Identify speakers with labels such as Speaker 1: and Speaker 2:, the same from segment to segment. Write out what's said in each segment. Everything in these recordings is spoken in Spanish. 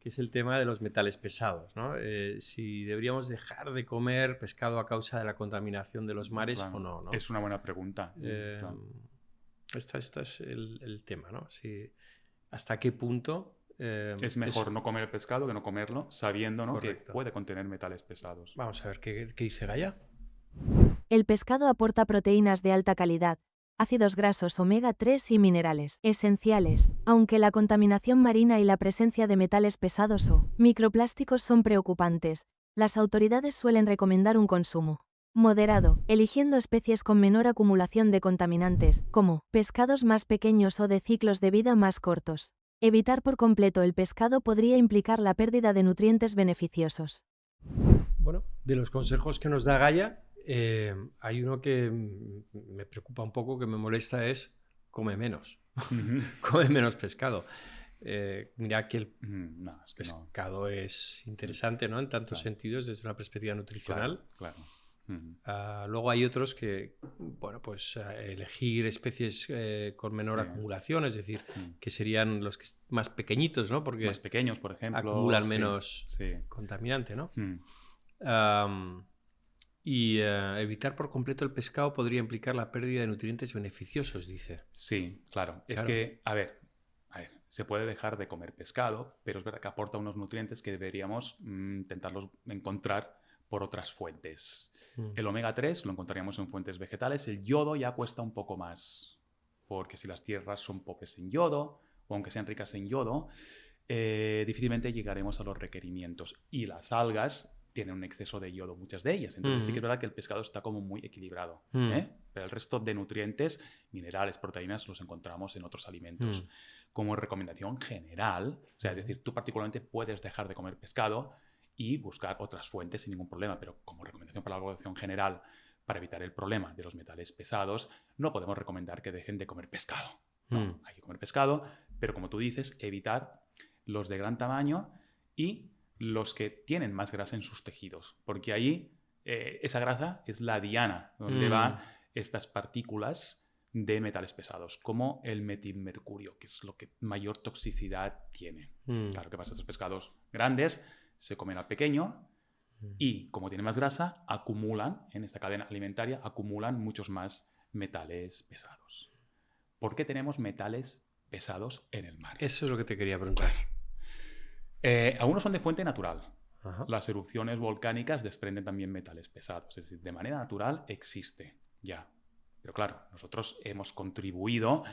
Speaker 1: que es el tema de los metales pesados, ¿no? Si deberíamos dejar de comer pescado a causa de la contaminación de los mares o
Speaker 2: Claro,
Speaker 1: no, ¿no?
Speaker 2: es una buena pregunta.
Speaker 1: Eh,
Speaker 2: Claro.
Speaker 1: este es el tema, ¿no? ¿Hasta qué punto
Speaker 2: Es mejor no comer el pescado que no comerlo, sabiendo, ¿no?, que
Speaker 1: correcto?
Speaker 2: puede contener metales pesados.
Speaker 1: Vamos a ver qué dice Gaia.
Speaker 3: El pescado aporta proteínas de alta calidad, ácidos grasos omega 3 y minerales esenciales, aunque la contaminación marina y la presencia de metales pesados o microplásticos son preocupantes. Las autoridades suelen recomendar un consumo moderado, eligiendo especies con menor acumulación de contaminantes, como pescados más pequeños o de ciclos de vida más cortos. Evitar por completo el pescado podría implicar la pérdida de nutrientes beneficiosos.
Speaker 1: Bueno, de los consejos que nos da Gaia, hay uno que me preocupa un poco, que me molesta, es come menos. Come menos pescado. Mira que el
Speaker 2: No, es que no.
Speaker 1: pescado es interesante, ¿no? En tantos
Speaker 2: Claro.
Speaker 1: sentidos, desde una perspectiva nutricional.
Speaker 2: Claro.
Speaker 1: Luego hay otros que, bueno, pues elegir especies con menor
Speaker 2: Sí.
Speaker 1: acumulación, es decir, que serían los más pequeñitos, ¿no? Porque
Speaker 2: Más pequeños, por ejemplo.
Speaker 1: acumulan
Speaker 2: sí,
Speaker 1: menos
Speaker 2: sí.
Speaker 1: contaminante, ¿no?
Speaker 2: Mm.
Speaker 1: Evitar por completo el pescado podría implicar la pérdida de nutrientes beneficiosos, dice.
Speaker 2: Sí, claro. Es
Speaker 1: Claro.
Speaker 2: que, a ver, se puede dejar de comer pescado, pero es verdad que aporta unos nutrientes que deberíamos intentarlos encontrar por otras fuentes. El omega 3 lo encontraríamos en fuentes vegetales. El yodo ya cuesta un poco más, porque si las tierras son pobres en yodo, o aunque sean ricas en yodo, difícilmente llegaremos a los requerimientos. Y las algas tienen un exceso de yodo, muchas de ellas. Entonces sí que es verdad que el pescado está como muy equilibrado. Pero el resto de nutrientes, minerales, proteínas, los encontramos en otros alimentos. Como recomendación general, o sea, es decir, tú particularmente puedes dejar de comer pescado y buscar otras fuentes sin ningún problema, pero como recomendación para la población general, para evitar el problema de los metales pesados, no podemos recomendar que dejen de comer pescado. No, hay que comer pescado, pero como tú dices, evitar los de gran tamaño y los que tienen más grasa en sus tejidos, porque ahí esa grasa es la diana, donde van estas partículas de metales pesados, como el metilmercurio, que es lo que mayor toxicidad tiene. Claro, ¿qué pasa? Estos pescados grandes se comen al pequeño y, como tienen más grasa, acumulan, en esta cadena alimentaria, acumulan muchos más metales pesados. ¿Por qué tenemos metales pesados en el mar?
Speaker 1: Eso es lo que te quería preguntar.
Speaker 2: Algunos son de fuente natural.
Speaker 1: Ajá.
Speaker 2: Las erupciones volcánicas desprenden también metales pesados. Es decir, de manera natural existe ya. Pero claro, nosotros hemos contribuido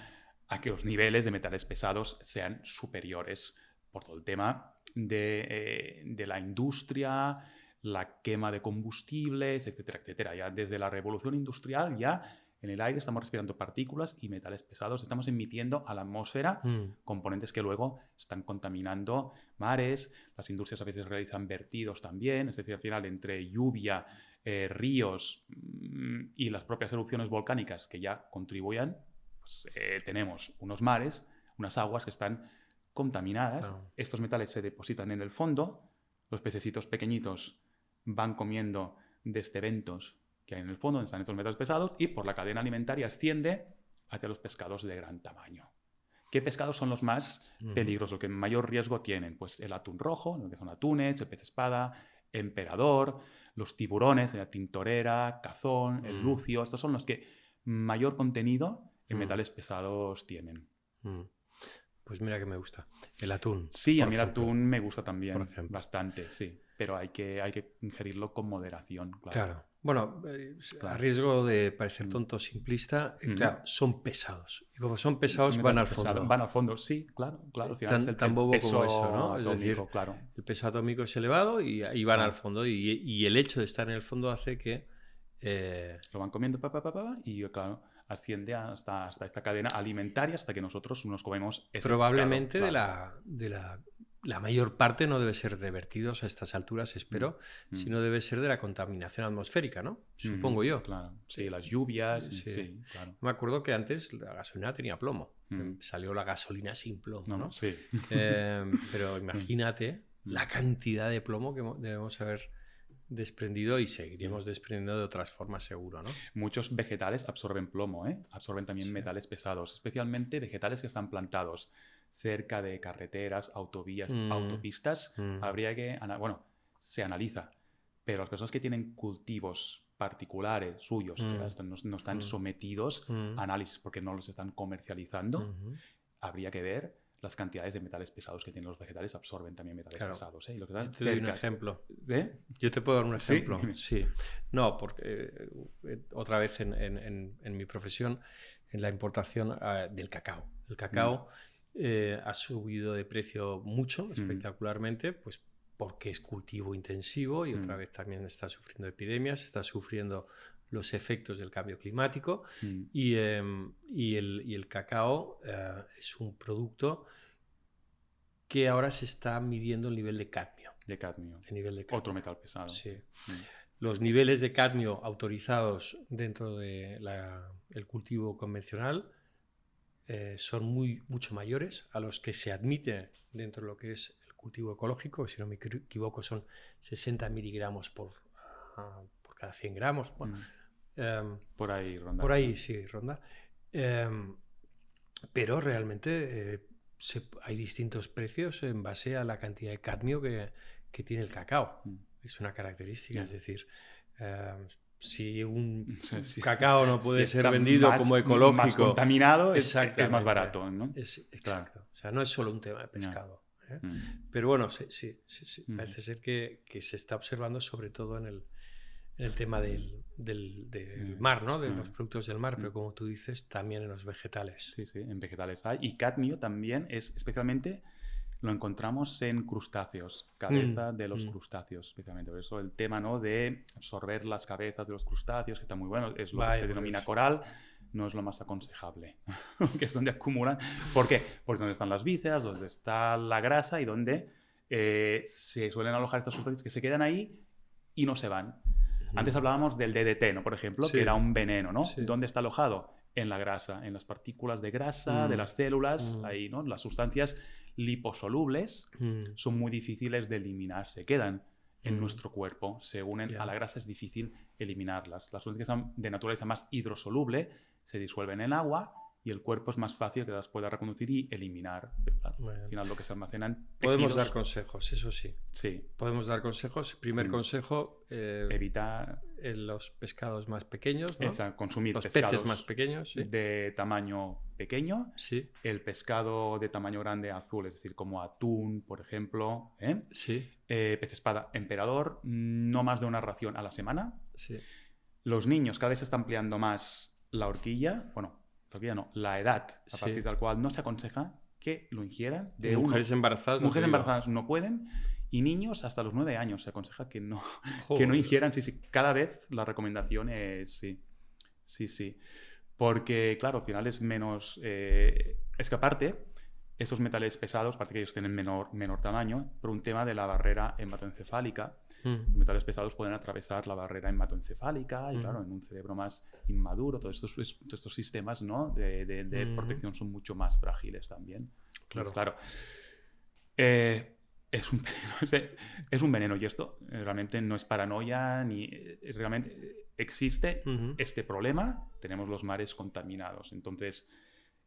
Speaker 2: a que los niveles de metales pesados sean superiores por todo el tema de la industria, la quema de combustibles, etcétera, etcétera. Ya desde la revolución industrial ya en el aire estamos respirando partículas y metales pesados. Estamos emitiendo a la atmósfera componentes que luego están contaminando mares. Las industrias a veces realizan vertidos también. Es decir, al final, entre lluvia, ríos y las propias erupciones volcánicas que ya contribuyan, pues, tenemos unos mares, unas aguas que están contaminadas. Estos metales se depositan en el fondo. Los pececitos pequeñitos van comiendo de eventos que hay en el fondo, donde están estos metales pesados, y por la cadena alimentaria asciende hacia los pescados de gran tamaño. ¿Qué pescados son los más peligrosos, los que mayor riesgo tienen? Pues el atún rojo, lo que son atunes, el pez espada, emperador, los tiburones, la tintorera, cazón, el lucio. Estos son los que mayor contenido en metales pesados tienen.
Speaker 1: Pues mira que me gusta. El atún.
Speaker 2: Sí, a mí el atún me gusta también bastante, sí. Pero hay que ingerirlo con moderación,
Speaker 1: Claro. Bueno, a riesgo de parecer tonto o simplista, claro, son pesados. Y como son pesados, van al fondo.
Speaker 2: Van al fondo, sí, claro. Al final
Speaker 1: Tan bobo
Speaker 2: peso
Speaker 1: como eso, ¿no?
Speaker 2: atómico,
Speaker 1: es decir,
Speaker 2: claro.
Speaker 1: El peso atómico es elevado y van al fondo. Y el hecho de estar en el fondo hace que...
Speaker 2: Lo van comiendo, y claro, asciende hasta esta cadena alimentaria, hasta que nosotros nos comemos ese
Speaker 1: probablemente
Speaker 2: pescado,
Speaker 1: de la mayor parte no debe ser de vertidos a estas alturas, espero, sino debe ser de la contaminación atmosférica, ¿no? Supongo yo.
Speaker 2: Claro, sí, las lluvias,
Speaker 1: sí,
Speaker 2: claro.
Speaker 1: Me acuerdo que antes la gasolina tenía plomo. Salió la gasolina sin plomo, ¿no?
Speaker 2: Sí.
Speaker 1: Pero imagínate la cantidad de plomo que debemos haber desprendido y seguiremos desprendiendo de otras formas, seguro, ¿no?
Speaker 2: Muchos vegetales absorben plomo, absorben también metales pesados, especialmente vegetales que están plantados cerca de carreteras, autovías, autopistas, habría que... Bueno, se analiza, pero las personas que tienen cultivos particulares suyos, que no están sometidos a análisis porque no los están comercializando, habría que ver las cantidades de metales pesados que tienen los vegetales. Absorben también metales pesados. Y lo que
Speaker 1: te doy un ejemplo.
Speaker 2: Yo
Speaker 1: te puedo dar un ejemplo. Sí. No, porque otra vez en mi profesión, en la importación del cacao. El cacao ha subido de precio mucho, espectacularmente, pues porque es cultivo intensivo y otra vez también está sufriendo epidemias, está sufriendo los efectos del cambio climático y el cacao es un producto que ahora se está midiendo el nivel de cadmio. El nivel de cadmio.
Speaker 2: Otro metal pesado.
Speaker 1: Sí. Los niveles de cadmio autorizados dentro del cultivo convencional son mucho mayores a los que se admite dentro de lo que es cultivo ecológico, si no me equivoco son 60 miligramos por cada 100 gramos. Bueno,
Speaker 2: por ahí ronda.
Speaker 1: Por ahí sí, ronda. Pero realmente hay distintos precios en base a la cantidad de cadmio que tiene el cacao. Es una característica, es decir, si un cacao no puede ser vendido como ecológico,
Speaker 2: más contaminado, es más barato, ¿no?
Speaker 1: Exacto. Claro. O sea, no es solo un tema de pescado. Pero bueno, sí. Parece ser que se está observando sobre todo en el tema del mar, ¿no? De los productos del mar, pero como tú dices, también en los vegetales.
Speaker 2: Sí, en vegetales hay. Y cadmio también especialmente lo encontramos en crustáceos, cabeza de los crustáceos, especialmente. Por eso el tema, ¿no?, de absorber las cabezas de los crustáceos, que está muy bueno, es lo que se denomina coral. No es lo más aconsejable, que es donde acumulan. ¿Por qué? Porque es donde están las vísceras, donde está la grasa y donde se suelen alojar estas sustancias que se quedan ahí y no se van. Antes hablábamos del DDT, ¿no? Por ejemplo, que era un veneno, ¿no? ¿Dónde está alojado? En la grasa, en las partículas de grasa de las células, ahí, ¿no? Las sustancias liposolubles son muy difíciles de eliminar, se quedan en nuestro cuerpo, se unen a la grasa, es difícil eliminarlas. Las sustancias que son de naturaleza más hidrosoluble se disuelven en agua y el cuerpo es más fácil que las pueda reconducir y eliminar. Al final lo que se almacenan...
Speaker 1: Podemos dar consejos, eso sí.
Speaker 2: Sí.
Speaker 1: Podemos dar consejos. Primer consejo,
Speaker 2: evitar
Speaker 1: los pescados más pequeños, ¿no?
Speaker 2: Consumir
Speaker 1: los
Speaker 2: pescados
Speaker 1: peces más pequeños, ¿sí?
Speaker 2: De tamaño pequeño.
Speaker 1: Sí.
Speaker 2: El pescado de tamaño grande azul, es decir, como atún, por ejemplo.
Speaker 1: Sí.
Speaker 2: Pez espada emperador, no más de una ración a la semana.
Speaker 1: Sí.
Speaker 2: Los niños cada vez se está ampliando más la horquilla, la edad a partir de la cual no se aconseja que lo ingieran.
Speaker 1: Mujeres embarazadas.
Speaker 2: Mujeres embarazadas no pueden. Y niños hasta los 9 años se aconseja que no ingieran. Sí. Cada vez la recomendación es sí. Porque, claro, al final es menos... es que aparte, estos metales pesados, aparte que ellos tienen menor tamaño, por un tema de la barrera hematoencefálica, los metales pesados pueden atravesar la barrera hematoencefálica y, claro, en un cerebro más inmaduro, todos estos sistemas, ¿no?, de protección son mucho más frágiles también. Claro. Es un veneno y esto realmente no es paranoia ni realmente existe este problema. Tenemos los mares contaminados. Entonces,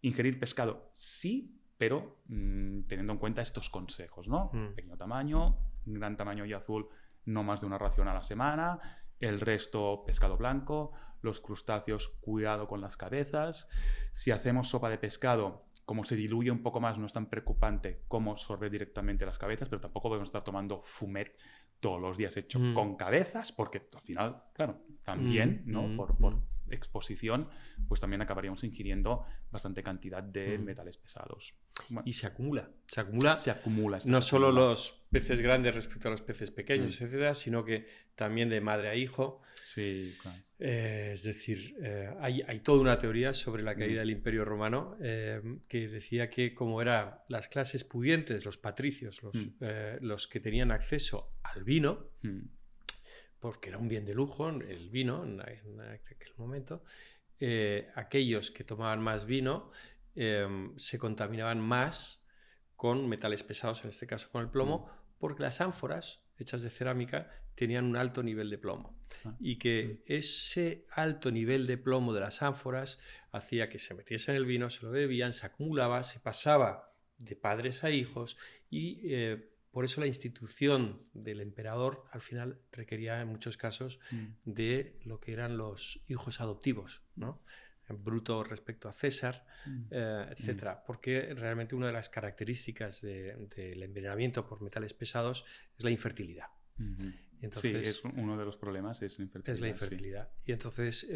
Speaker 2: ingerir pescado sí, pero teniendo en cuenta estos consejos, ¿no? Pequeño tamaño, gran tamaño y azul, no más de una ración a la semana. El resto, pescado blanco. Los crustáceos, cuidado con las cabezas. Si hacemos sopa de pescado, como se diluye un poco más, no es tan preocupante como sorber directamente las cabezas, pero tampoco podemos estar tomando fumet todos los días hecho con cabezas, porque al final, claro, también, ¿no? Por exposición, pues también acabaríamos ingiriendo bastante cantidad de metales pesados. Bueno,
Speaker 1: y se acumula.
Speaker 2: No
Speaker 1: solo los peces grandes respecto a los peces pequeños, etcétera, sino que también de madre a hijo.
Speaker 2: Sí, claro.
Speaker 1: Es decir, hay toda una teoría sobre la caída del Imperio Romano que decía que como eran las clases pudientes, los patricios, los que tenían acceso al vino, porque era un bien de lujo el vino en aquel momento, aquellos que tomaban más vino se contaminaban más con metales pesados, en este caso con el plomo, porque las ánforas hechas de cerámica tenían un alto nivel de plomo y que ese alto nivel de plomo de las ánforas hacía que se metiese en el vino, se lo bebían, se acumulaba, se pasaba de padres a hijos y por eso la institución del emperador al final requería en muchos casos de lo que eran los hijos adoptivos, ¿no? Bruto respecto a César, etcétera, porque realmente una de las características del envenenamiento por metales pesados es la infertilidad. Entonces,
Speaker 2: sí, es uno de los problemas, es la infertilidad.
Speaker 1: Es la infertilidad. Sí. Y entonces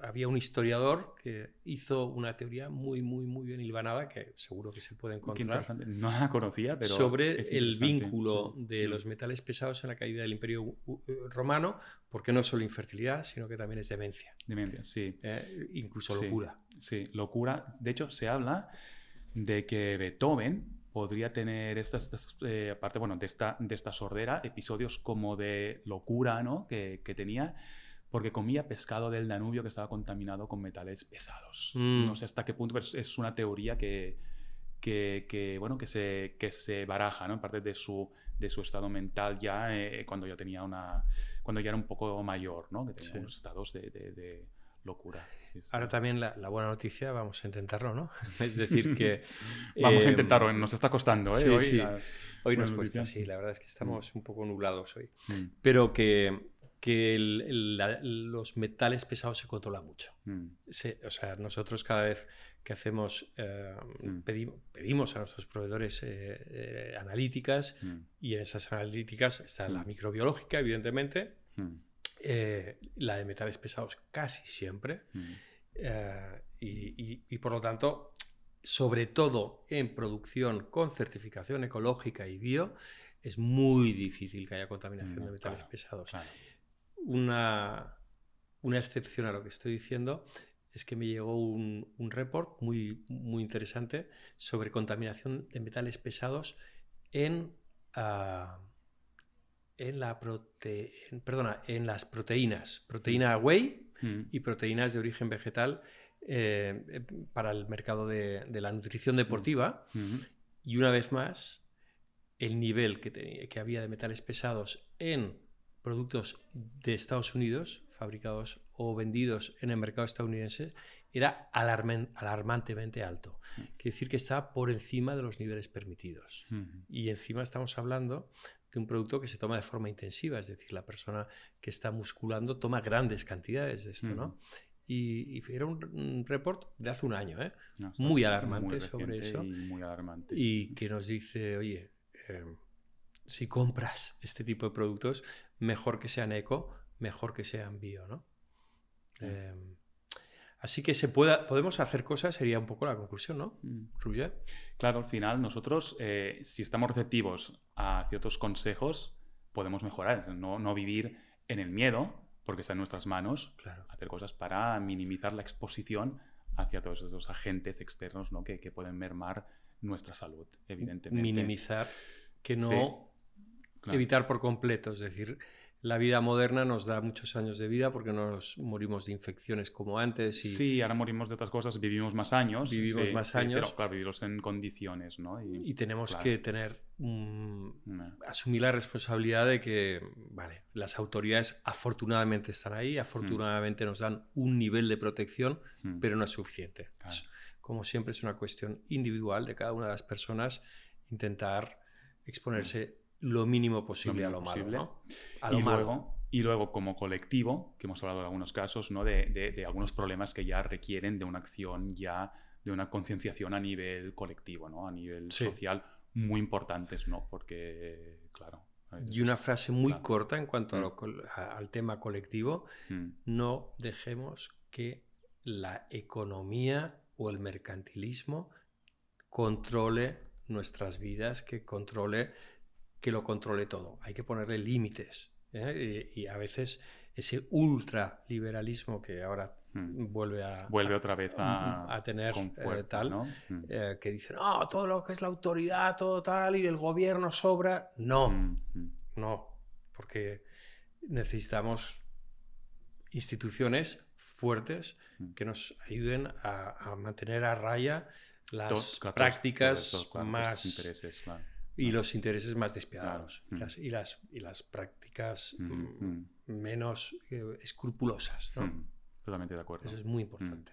Speaker 1: había un historiador que hizo una teoría muy, muy, muy bien hilvanada, que seguro que se puede encontrar.
Speaker 2: Qué interesante. No la conocía, pero
Speaker 1: sobre el vínculo de los metales pesados en la caída del Imperio Romano, porque no es solo infertilidad, sino que también es demencia.
Speaker 2: Demencia, sí.
Speaker 1: Incluso locura.
Speaker 2: Sí, locura. De hecho, se habla de que Beethoven podría tener aparte, bueno, de esta sordera, episodios como de locura, ¿no? que tenía, porque comía pescado del Danubio que estaba contaminado con metales pesados. No sé hasta qué punto, pero es una teoría que se baraja, ¿no? En parte de su estado mental ya cuando ya tenía cuando ya era un poco mayor, ¿no? Que tenía unos estados de locura. Sí.
Speaker 1: Ahora también la buena noticia, vamos a intentarlo, ¿no? Es decir que...
Speaker 2: vamos a intentarlo, nos está costando, ¿eh?
Speaker 1: Sí, hoy nos cuesta, sí, la verdad es que estamos un poco nublados hoy. Pero que los metales pesados se controlan mucho. O sea, nosotros cada vez que hacemos, pedimos a nuestros proveedores analíticas y en esas analíticas está la microbiológica, evidentemente, la de metales pesados casi siempre y por lo tanto, sobre todo en producción con certificación ecológica y bio, es muy difícil que haya contaminación de metales pesados.
Speaker 2: Claro.
Speaker 1: Una excepción a lo que estoy diciendo es que me llegó un report muy, muy interesante sobre contaminación de metales pesados en las proteínas, proteína whey y proteínas de origen vegetal para el mercado de la nutrición deportiva. Y una vez más, el nivel que había de metales pesados en productos de Estados Unidos, fabricados o vendidos en el mercado estadounidense, era alarmantemente alto. Quiere decir que está por encima de los niveles permitidos. Y encima estamos hablando de un producto que se toma de forma intensiva, es decir, la persona que está musculando toma grandes cantidades de esto, ¿no? Y era un report de hace un año, muy alarmante sobre eso.
Speaker 2: Muy alarmante.
Speaker 1: Y que nos dice, oye, si compras este tipo de productos, mejor que sean eco, mejor que sean bio, ¿no? Así que podemos hacer cosas, sería un poco la conclusión, ¿no, Roger?
Speaker 2: Claro, al final nosotros, si estamos receptivos a ciertos consejos, podemos mejorar, no vivir en el miedo, porque está en nuestras manos, hacer cosas para minimizar la exposición hacia todos esos agentes externos, ¿no? que pueden mermar nuestra salud, evidentemente.
Speaker 1: Minimizar, que no evitar por completo, es decir, la vida moderna nos da muchos años de vida porque no nos morimos de infecciones como antes.
Speaker 2: Sí, ahora morimos de otras cosas, vivimos más años.
Speaker 1: Pero
Speaker 2: claro, vivirlos en condiciones, ¿no?
Speaker 1: Y tenemos que asumir la responsabilidad de que, vale, las autoridades afortunadamente están ahí, afortunadamente nos dan un nivel de protección, pero no es suficiente.
Speaker 2: Claro.
Speaker 1: Como siempre es una cuestión individual de cada una de las personas intentar exponerse lo mínimo posible a lo malo, ¿no?
Speaker 2: Y luego, como colectivo, que hemos hablado de algunos casos, ¿no? de algunos problemas que ya requieren de una acción, ya de una concienciación a nivel colectivo, ¿no? A nivel social, muy importantes, ¿no? Porque, claro...
Speaker 1: Y una frase muy corta en cuanto al tema colectivo, no dejemos que la economía o el mercantilismo controle nuestras vidas, que lo controle todo. Hay que ponerle límites. Y a veces ese ultraliberalismo que ahora vuelve
Speaker 2: otra vez a
Speaker 1: tener
Speaker 2: fuerza,
Speaker 1: tal,
Speaker 2: ¿no?
Speaker 1: Que dicen, todo lo que es la autoridad, todo tal, y el gobierno sobra. No, porque necesitamos instituciones fuertes que nos ayuden a mantener a raya las prácticas más...
Speaker 2: intereses, claro.
Speaker 1: Y los intereses más despiadados. Y las prácticas menos escrupulosas, ¿no?
Speaker 2: Totalmente de acuerdo.
Speaker 1: Eso es muy importante.